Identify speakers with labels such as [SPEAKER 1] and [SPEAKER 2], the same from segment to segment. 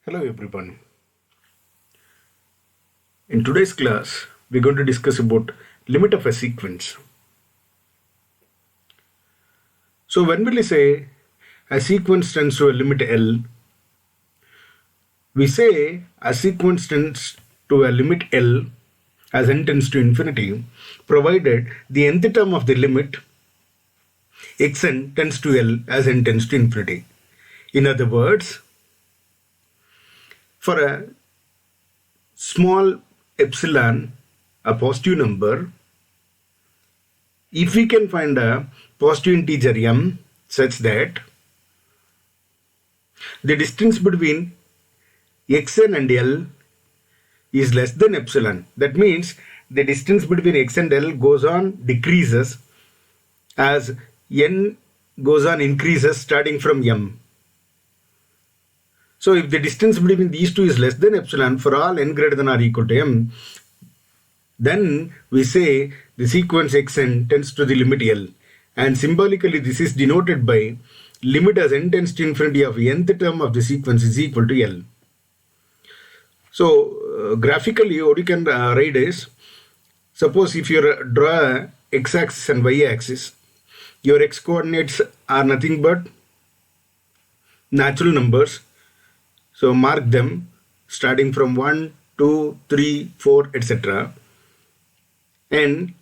[SPEAKER 1] Hello everyone. In today's class, we're going to discuss about limit of a sequence. So when we say a sequence tends to a limit L, we say a sequence tends to a limit L as n tends to infinity, provided the nth term of the limit xn tends to L as n tends to infinity. In other words, for a small epsilon, a positive number, if we can find a positive integer m such that the distance between xn and L is less than epsilon, that means the distance between x and L goes on decreases as n goes on increases starting from m. So if the distance between these two is less than epsilon for all n greater than or equal to m, then we say the sequence xn tends to the limit L, and symbolically this is denoted by limit as n tends to infinity of nth term of the sequence is equal to L. So graphically what you can write is, suppose if you draw x-axis and y-axis, your x coordinates are nothing but natural numbers. So mark them starting from 1, 2, 3, 4, etc. And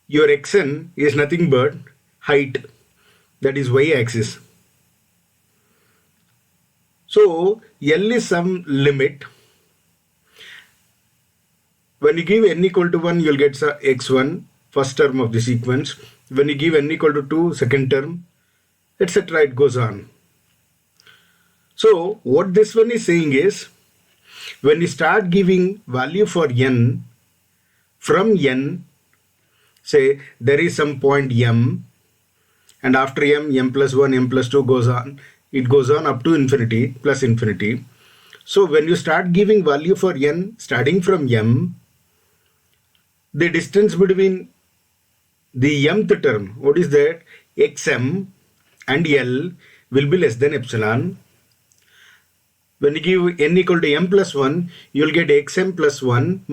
[SPEAKER 1] your xn is nothing but height, that is y-axis. So L is some limit. When you give n equal to 1, you'll get x1, first term of the sequence. When you give n equal to 2, second term, etc. It goes on. So what this one is saying is, when you start giving value for n, from n, say there is some point m, and after m plus 1, m plus 2 goes on, it goes on up to infinity, plus infinity. So when you start giving value for n starting from m, the distance between the mth term, what is that, xm and L will be less than epsilon. When you give n equal to m plus 1, you will get xm plus 1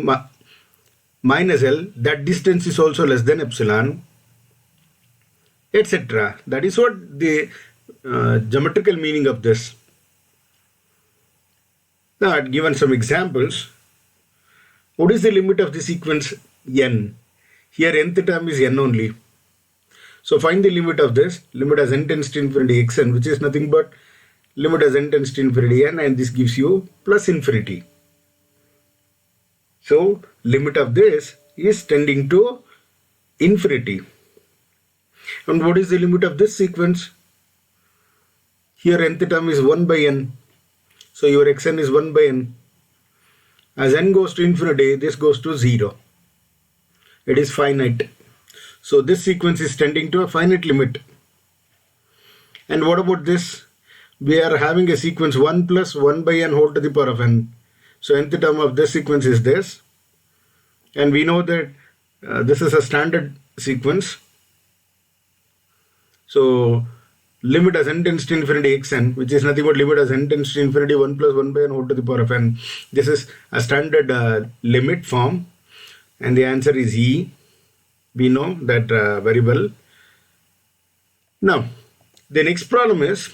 [SPEAKER 1] minus L. That distance is also less than epsilon, etc. That is what the geometrical meaning of this. Now I've given some examples. What is the limit of the sequence n? Here nth term is n only. So find the limit of this. Limit as n tends to infinity xn, which is nothing but limit as n tends to infinity n, and this gives you plus infinity. So limit of this is tending to infinity. And what is the limit of this sequence? Here nth term is 1 by n. So your xn is 1 by n. As n goes to infinity, this goes to 0. It is finite. So this sequence is tending to a finite limit. And what about this? We are having a sequence 1 plus 1 by n whole to the power of n. So nth term of this sequence is this. And we know that this is a standard sequence. So limit as n tends to infinity xn, which is nothing but limit as n tends to infinity 1 plus 1 by n whole to the power of n. This is a standard limit form. And the answer is E. We know that very well. Now, the next problem is,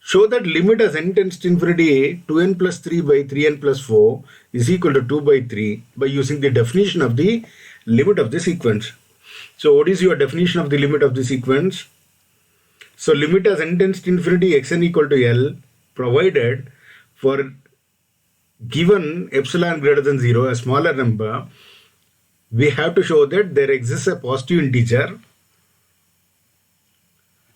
[SPEAKER 1] show that limit as n tends to infinity 2n plus 3 by 3n plus 4 is equal to 2 by 3 by using the definition of the limit of the sequence. So what is your definition of the limit of the sequence? So limit as n tends to infinity xn equal to L, provided for given epsilon greater than 0, a smaller number, we have to show that there exists a positive integer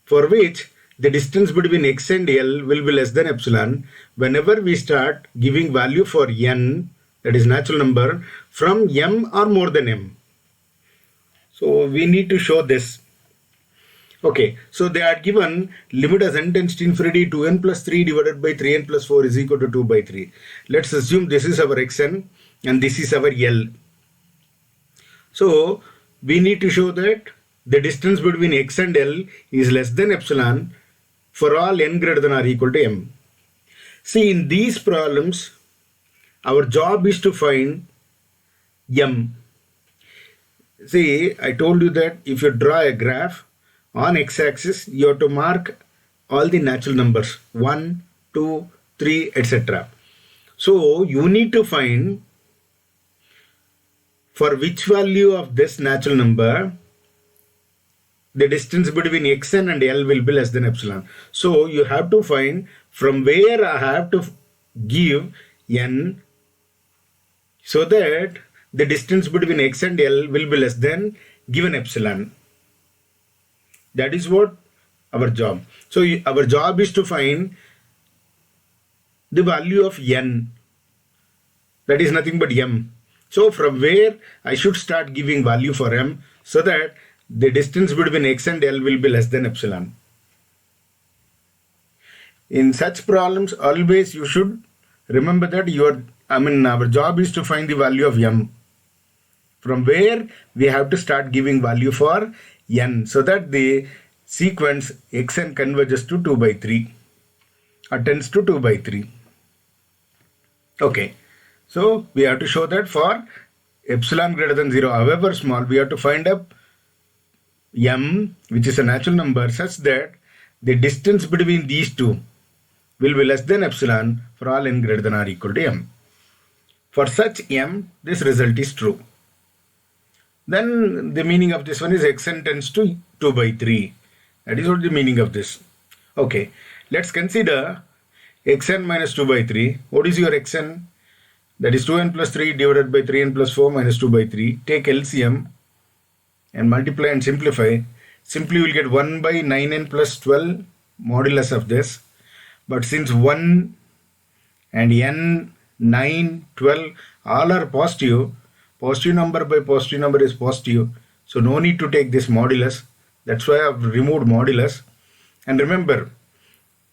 [SPEAKER 1] for which the distance between x and L will be less than epsilon whenever we start giving value for n, that is natural number, from m or more than m. So we need to show this. Okay, so they are given limit as n tends to infinity 2n plus 3 divided by 3n plus 4 is equal to 2 by 3. Let's assume this is our xn and this is our L. So we need to show that the distance between x and L is less than epsilon for all n greater than or equal to m. See, in these problems, our job is to find m. See, I told you that if you draw a graph on x-axis, you have to mark all the natural numbers 1, 2, 3, etc. So you need to find for which value of this natural number the distance between xn and L will be less than epsilon. So you have to find from where I have to give n so that the distance between x and L will be less than given epsilon. That is what our job. So our job is to find the value of n. That is nothing but m. So from where I should start giving value for m so that the distance between x and L will be less than epsilon. In such problems, always you should remember that our job is to find the value of m. From where we have to start giving value for n so that the sequence xn converges to 2 by 3 or tends to 2 by 3. Okay, so we have to show that for epsilon greater than 0, however small, we have to find up m, which is a natural number, such that the distance between these two will be less than epsilon for all n greater than or equal to m. For such m, this result is true. Then the meaning of this one is xn tends to 2 by 3. That is what the meaning of this. Okay, let's consider xn minus 2 by 3. What is your xn? That is 2n plus 3 divided by 3n plus 4 minus 2 by 3. Take LCM and multiply and simplify. Simply you will get 1 by 9n plus 12 modulus of this. But since 1 and n, 9, 12 all are positive, positive number by positive number is positive. So no need to take this modulus. That's why I have removed modulus. And remember,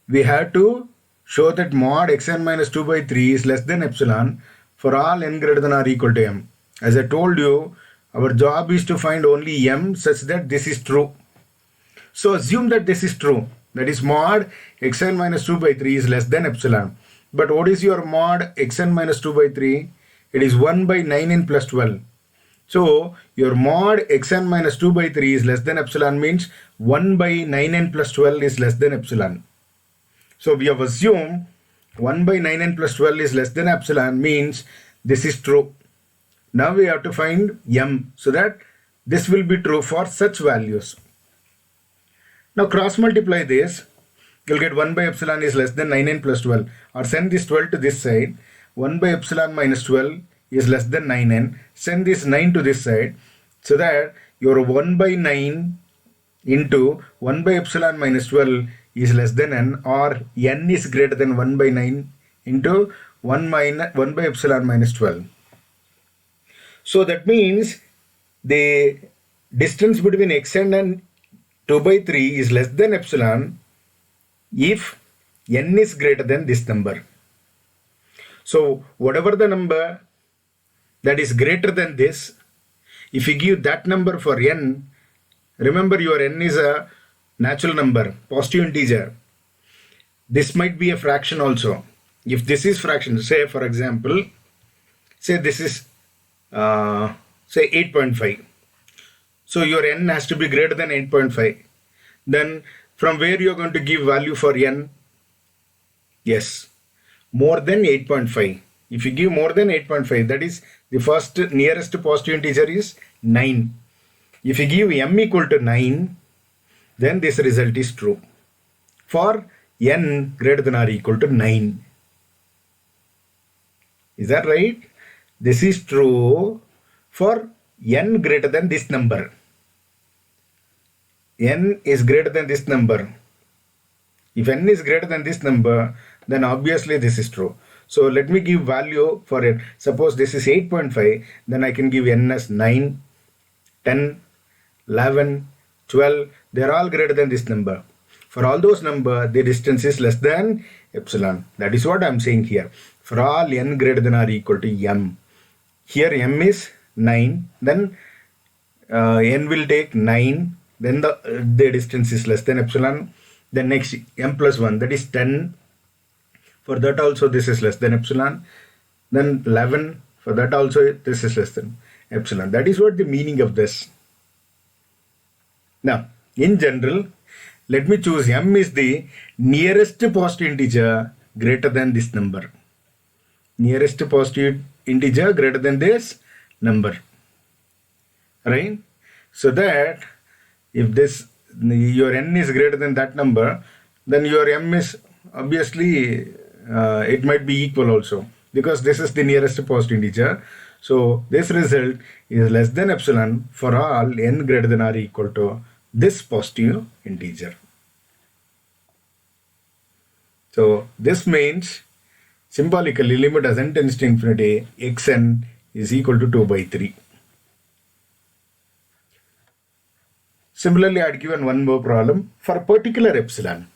[SPEAKER 1] we have to show that mod xn minus 2 by 3 is less than epsilon for all n greater than or equal to m. As I told you, our job is to find only m such that this is true. So assume that this is true. That is mod xn minus 2 by 3 is less than epsilon. But what is your mod xn minus 2 by 3? It is 1 by 9n plus 12. So your mod xn minus 2 by 3 is less than epsilon means 1 by 9n plus 12 is less than epsilon. So we have assumed 1 by 9n plus 12 is less than epsilon means this is true. Now we have to find m so that this will be true for such values. Now cross multiply this. You'll get 1 by epsilon is less than 9n plus 12. Or send this 12 to this side. 1 by epsilon minus 12 is less than 9n. Send this 9 to this side. So that your 1 by 9 into 1 by epsilon minus 12 is less than n, or n is greater than 1 by 9 into 1 by epsilon minus 12. So that means the distance between xn and 2 by 3 is less than epsilon if n is greater than this number. So whatever the number that is greater than this, if you give that number for n, remember your n is a natural number, positive integer. This might be a fraction also. If this is fraction, say for example, say this is say 8.5. So your n has to be greater than 8.5. Then from where you are going to give value for n? Yes, more than 8.5. If you give more than 8.5, that is the first nearest positive integer is 9. If you give m equal to 9, then this result is true for n greater than or equal to 9. Is that right? This is true for n greater than this number. N is greater than this number. If n is greater than this number, then obviously this is true. So let me give value for it. Suppose this is 8.5, then I can give n as 9, 10, 11, 12. They are all greater than this number. For all those numbers, the distance is less than epsilon. That is what I am saying here. For all n greater than or equal to m. Here m is 9, then n will take 9, then the distance is less than epsilon. Then next m plus 1, that is 10, For that also this is less than epsilon. Then 11, for that also this is less than epsilon. That is what the meaning of this. Now, in general, let me choose m is the nearest positive integer greater than this number. Nearest positive integer greater than this number. Right? So that if this your n is greater than that number, then your m is obviously it might be equal also, because this is the nearest positive integer. So this result is less than epsilon for all n greater than or equal to this positive integer. So this means symbolically limit as n tends to infinity xn is equal to 2 by 3. Similarly, I had given one more problem for a particular epsilon.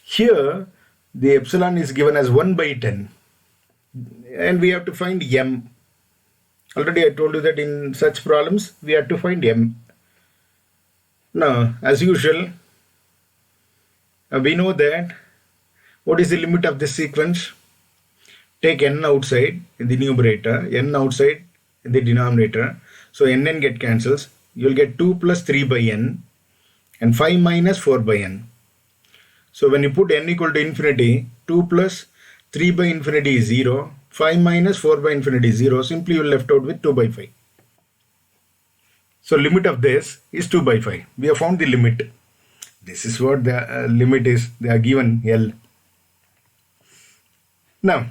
[SPEAKER 1] Here, the epsilon is given as 1 by 10 and we have to find m. Already I told you that in such problems, we have to find m. Now, as usual, we know that what is the limit of this sequence? Take n outside in the numerator, n outside in the denominator. So, n get cancels. You will get 2 plus 3 by n and 5 minus 4 by n. So when you put n equal to infinity, 2 plus 3 by infinity is 0, 5 minus 4 by infinity is 0, simply you are left out with 2 by 5. So limit of this is 2 by 5. We have found the limit. This is what the limit is. They are given L. Now,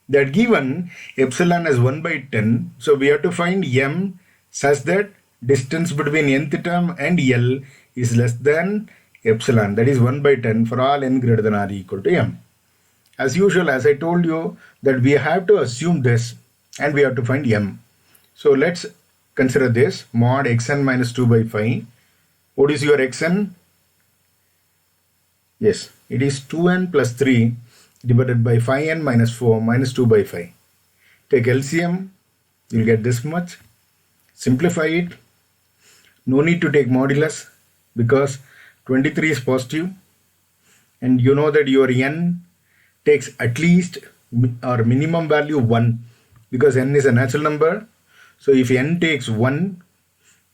[SPEAKER 1] they are given epsilon as 1 by 10. So we have to find m such that distance between nth term and L is less than epsilon, that is 1 by 10 for all n greater than or equal to m. As usual, as I told you, that we have to assume this and we have to find m. So let's consider this mod xn minus 2 by 5. What is your xn? Yes, it is 2n plus 3 divided by 5n minus 4 minus 2 by 5. Take LCM, you'll get this much. Simplify it. No need to take modulus because 23 is positive and you know that your n takes at least or minimum value 1 because n is a natural number. So if n takes 1,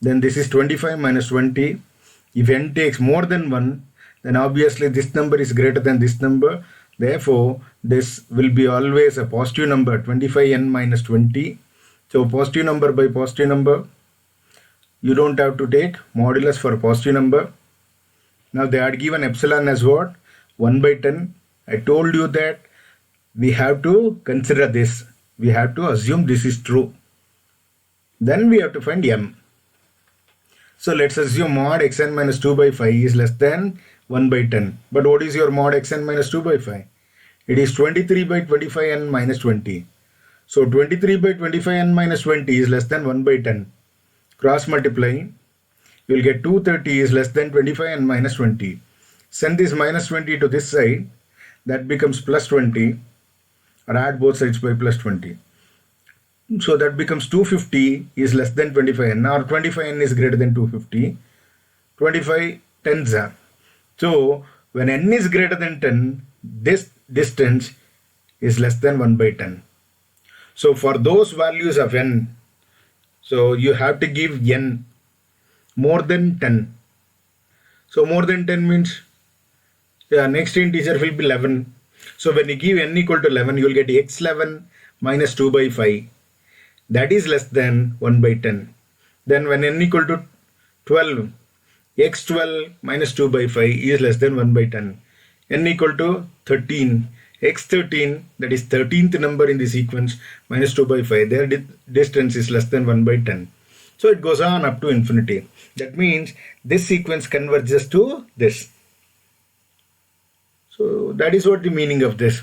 [SPEAKER 1] then this is 25 minus 20. If n takes more than 1, then obviously this number is greater than this number. Therefore, this will be always a positive number, 25n minus 20. So positive number by positive number. You don't have to take modulus for a positive number. Now they had given epsilon as what? 1 by 10. I told you that we have to consider this. We have to assume this is true. Then we have to find m. So let's assume mod xn minus 2 by 5 is less than 1 by 10. But what is your mod xn minus 2 by 5? It is 23 by 25n minus 20. So 23 by 25n minus 20 is less than 1 by 10. Cross multiply, you will get 230 is less than 25n minus 20. Send this minus 20 to this side, that becomes plus 20, or add both sides by plus 20. So that becomes 250 is less than 25n, or 25n is greater than 250. 25 tens are. So when n is greater than 10, this distance is less than 1 by 10. So for those values of n, so you have to give n more than 10. So more than 10 means next integer will be 11. So when you give n equal to 11, you will get x11 minus 2 by 5. That is less than 1 by 10. Then when n equal to 12, x12 minus 2 by 5 is less than 1 by 10. N equal to 13. X13, that is 13th number in the sequence, minus 2 by 5. Their distance is less than 1 by 10. So it goes on up to infinity. That means this sequence converges to this. So that is what the meaning of this.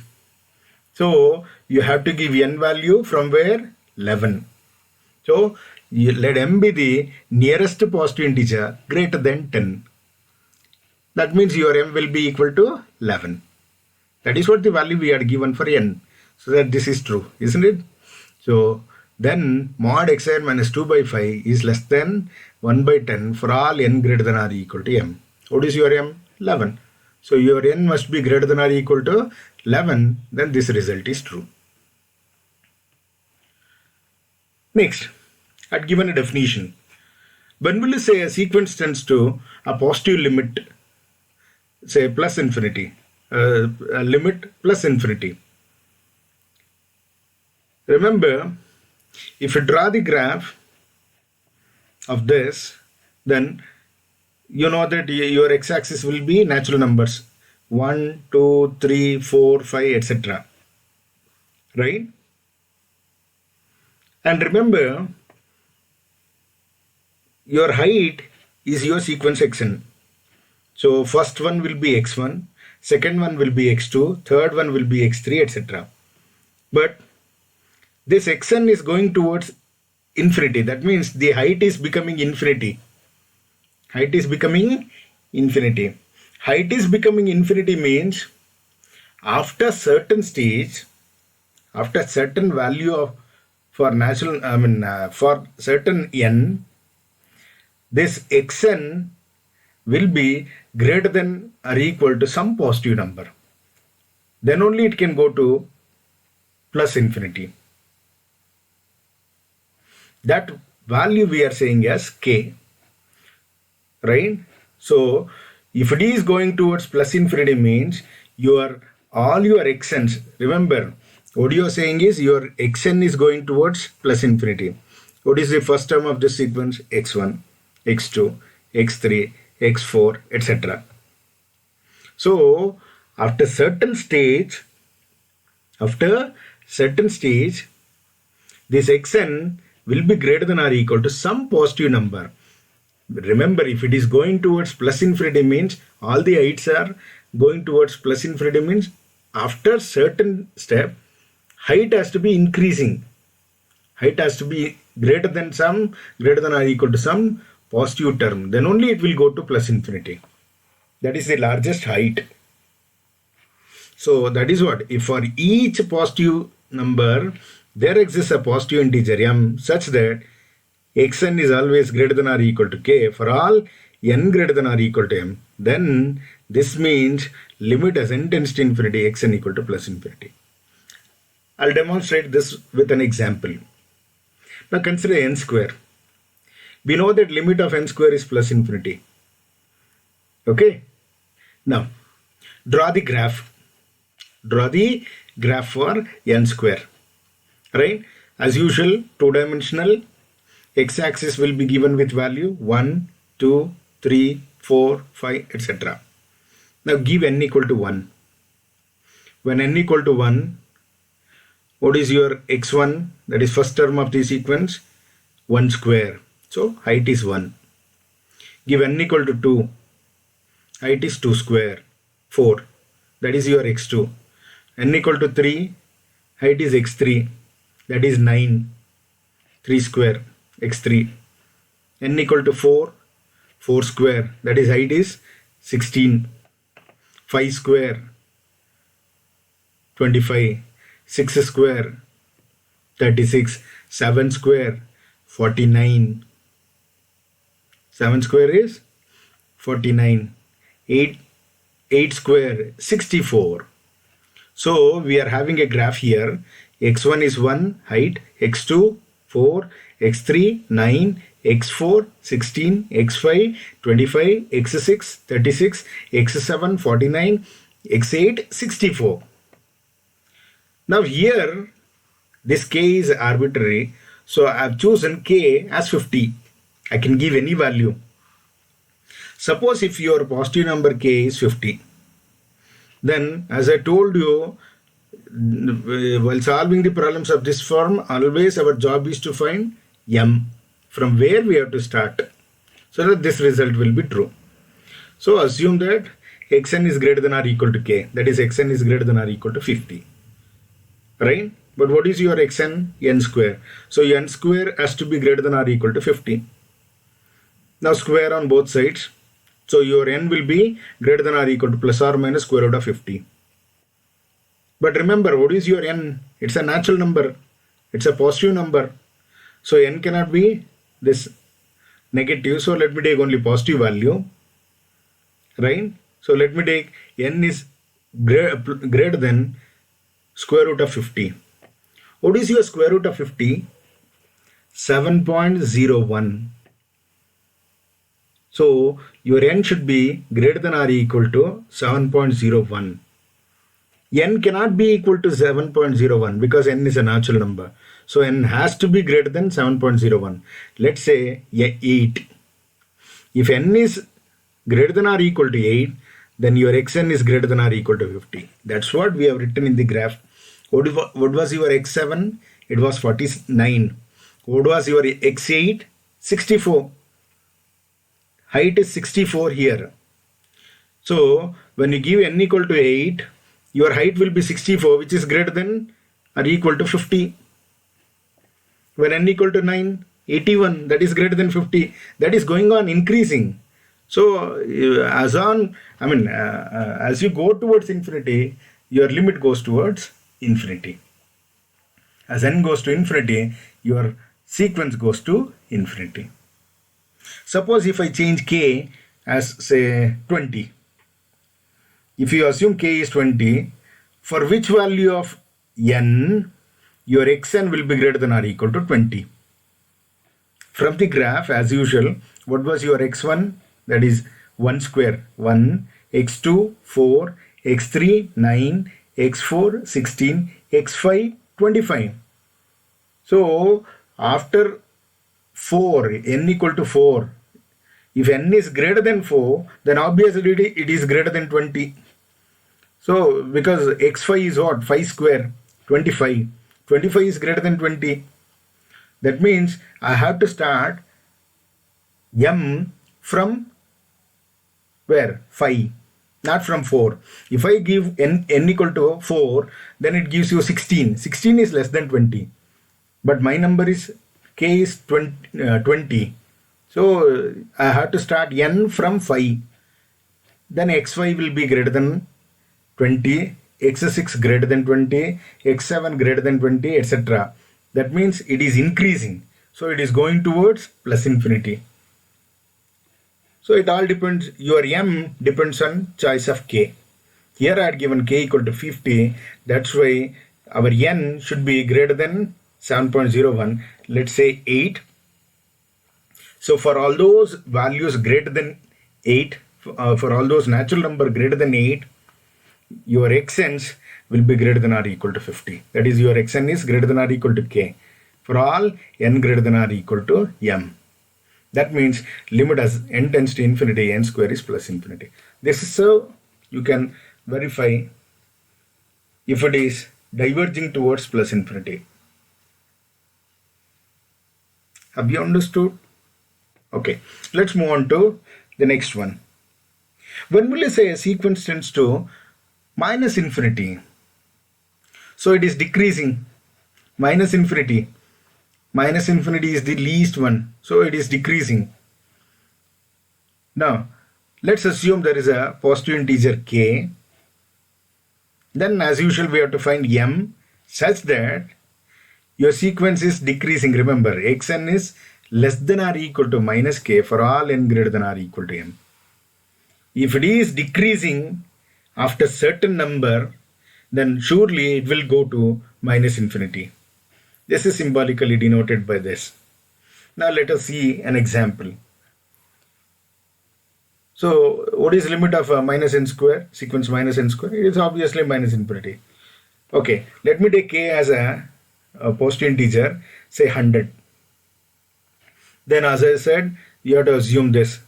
[SPEAKER 1] So you have to give n value from where? 11. So let m be the nearest positive integer greater than 10. That means your m will be equal to 11. That is what the value we had given for n. So that this is true, isn't it? So then mod xn minus 2 by 5 is less than 1 by 10 for all n greater than or equal to m. What is your m? 11. So your n must be greater than or equal to 11, then this result is true. Next, I'd given a definition. When will you say a sequence tends to a positive limit, say plus infinity, a limit plus infinity? Remember, if you draw the graph of this, then you know that your x-axis will be natural numbers 1, 2, 3, 4, 5, etc. Right? And remember, your height is your sequence xn. So first one will be x1, second one will be x2, third one will be x3, etc. But this xn is going towards infinity. That means the height is becoming infinity. Height is becoming infinity. Height is becoming infinity means after certain stage, after certain value of for natural, for certain n, this xn will be greater than or equal to some positive number. Then only it can go to plus infinity. That value we are saying as k, right? So if it is going towards plus infinity means all your xn's, remember what you are saying is your xn is going towards plus infinity. What is the first term of this sequence? x1, x2, x3, x4, etc. So after certain stage, this xn will be greater than or equal to some positive number. Remember, if it is going towards plus infinity means all the heights are going towards plus infinity means after certain step, height has to be increasing. Height has to be greater than or equal to some positive term. Then only it will go to plus infinity. That is the largest height. So that is what, if for each positive number, there exists a positive integer m such that xn is always greater than or equal to k for all n greater than or equal to m, then this means limit as n tends to infinity xn equal to plus infinity. I'll demonstrate this with an example. Now consider n square. We know that limit of n square is plus infinity. Okay. Now draw the graph. Draw the graph for n square. Right? As usual, two-dimensional. X-axis will be given with value 1, 2, 3, 4, 5, etc. Now give n equal to 1. When n equal to 1, what is your x1? That is first term of the sequence, 1 square. So height is 1. Give n equal to 2. Height is 2 square. 4. That is your x2. N equal to 3. Height is x3. That is 9. 3 square. x3. N equal to 4. 4 square. That is height is 16. 5 square. 25. 6 square. 36. 7 square. 49. 7 square is 49. 8 square 64. So we are having a graph here. x1 is 1 height, x2 4, x3 9, x4 16, x5 25, x6 36, x7 49, x8 64. Now here this k is arbitrary, so I have chosen k as 50. I can give any value. Suppose if your positive number k is 50, then as I told you, while solving the problems of this form, always our job is to find m, from where we have to start, so that this result will be true. So assume that xn is greater than or equal to k, that is xn is greater than or equal to 50, right? But what is your xn? N square. So n square has to be greater than or equal to 50. Now square on both sides. So your n will be greater than or equal to plus or minus square root of 50. But remember, what is your n? It's a natural number. It's a positive number. So n cannot be this negative. So let me take only positive value. Right? So let me take n is greater than square root of 50. What is your square root of 50? 7.01. So your n should be greater than or equal to 7.01. N cannot be equal to 7.01 because n is a natural number. So n has to be greater than 7.01. Let's say 8. If n is greater than or equal to 8, then your xn is greater than or equal to 50. That's what we have written in the graph. What was your x7? It was 49. What was your x8? 64. Height is 64 here. So when you give n equal to 8, your height will be 64, which is greater than or equal to 50. When n equal to 9, 81, that is greater than 50. That is going on increasing. So as you go towards infinity, your limit goes towards infinity. As n goes to infinity, your sequence goes to infinity. Suppose if I change k as say 20. If you assume k is 20, for which value of n your xn will be greater than or equal to 20? From the graph, as usual, what was your x1? That is 1 square, 1, x2, 4, x3, 9, x4, 16, x5, 25. So after 4, n equal to 4, if n is greater than 4, then obviously it is greater than 20. So because x5 is what? 5 square, 25. 25 is greater than 20. That means I have to start m from where? 5, not from 4. If I give n equal to 4, then it gives you 16. 16 is less than 20. But my number is k is 20. So I have to start n from 5. Then x5 will be greater than 20, x6 greater than 20, x7 greater than 20, etc. That means it is increasing. So it is going towards plus infinity. So it all depends, your m depends on choice of k. Here I had given k equal to 50. That's why our n should be greater than 7.01. Let's say 8. So for all those values greater than 8, for all those natural number greater than 8, your xn's will be greater than or equal to 50. That is, your xn is greater than or equal to k. For all n greater than or equal to m. That means limit as n tends to infinity, n square is plus infinity. This is so you can verify if it is diverging towards plus infinity. Have you understood? Okay, let's move on to the next one. When will you say a sequence tends to minus infinity? So it is decreasing. Minus infinity. Minus infinity is the least one. So it is decreasing. Now, let's assume there is a positive integer k. Then as usual we have to find m such that your sequence is decreasing. Remember, xn is less than or equal to minus k for all n greater than or equal to m. If it is decreasing after certain number, then surely it will go to minus infinity. This is symbolically denoted by this. Now let us see an example. So what is limit of minus n square, sequence minus n square? It is obviously minus infinity. Okay, let me take k as a positive integer, say 100. Then as I said, you have to assume this.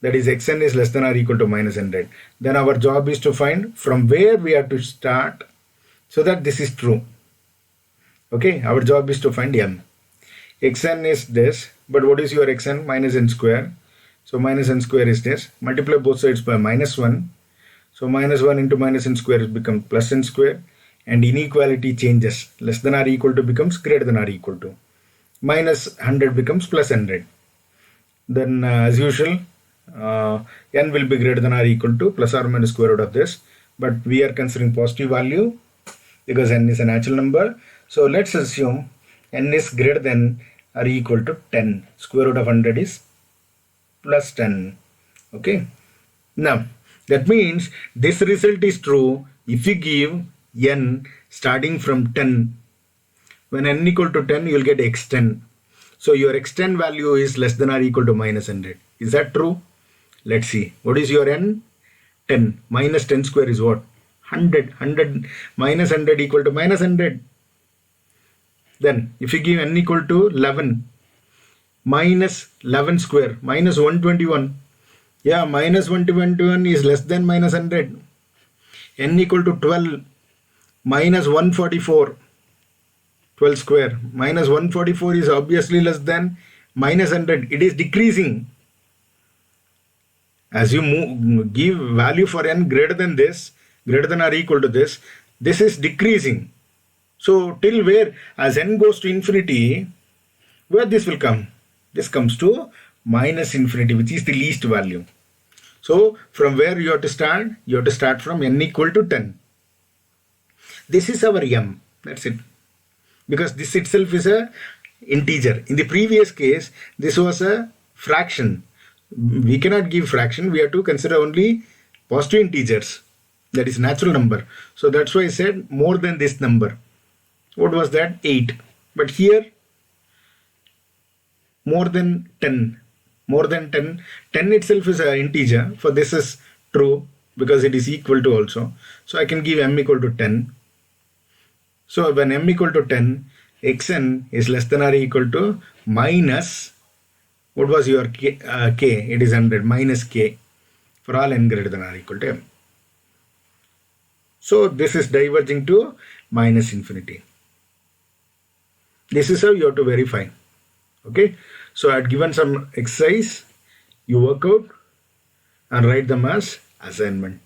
[SPEAKER 1] That is, xn is less than or equal to minus 100. Then our job is to find from where we have to start so that this is true. Okay, our job is to find m. Xn is this, but what is your xn? Minus n square. So minus n square is this. Multiply both sides by minus 1. So minus 1 into minus n square becomes plus n square. And inequality changes. Less than or equal to becomes greater than or equal to. Minus 100 becomes plus 100. Then as usual, n will be greater than or equal to plus or minus square root of this. But we are considering positive value because n is a natural number. So let's assume n is greater than or equal to 10. Square root of 100 is plus 10. Okay. Now that means this result is true if you give n starting from 10. When n equal to 10, you will get x10. So your x10 value is less than or equal to minus 100. Is that true? Let's see. What is your n? 10. Minus 10 square is what? 100. 100 minus 100 equal to minus 100. Then if you give n equal to 11, minus 11 square, minus 121. Yeah, minus 121 is less than minus 100. N equal to 12, minus 144. 12 square minus 144 is obviously less than minus 100. It is decreasing. As you give value for n greater than this, greater than or equal to this is decreasing. So till where, as n goes to infinity, where this will come? This comes to minus infinity, which is the least value. So from where you have to start? You have to start from n equal to 10. This is our m. That's it. Because this itself is a integer. In the previous case, this was a fraction. We cannot give fraction. We have to consider only positive integers. That is natural number. So that's why I said more than this number. What was that? 8. But here, more than 10. More than 10. 10 itself is an integer. For this is true because it is equal to also. So I can give m equal to 10. So when m equal to 10, xn is less than or equal to minus, what was your k? It is 100, minus k for all n greater than or equal to m. So this is diverging to minus infinity. This is how you have to verify. Okay. So I had given some exercise. You work out and write them as assignment.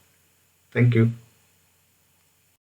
[SPEAKER 1] Thank you.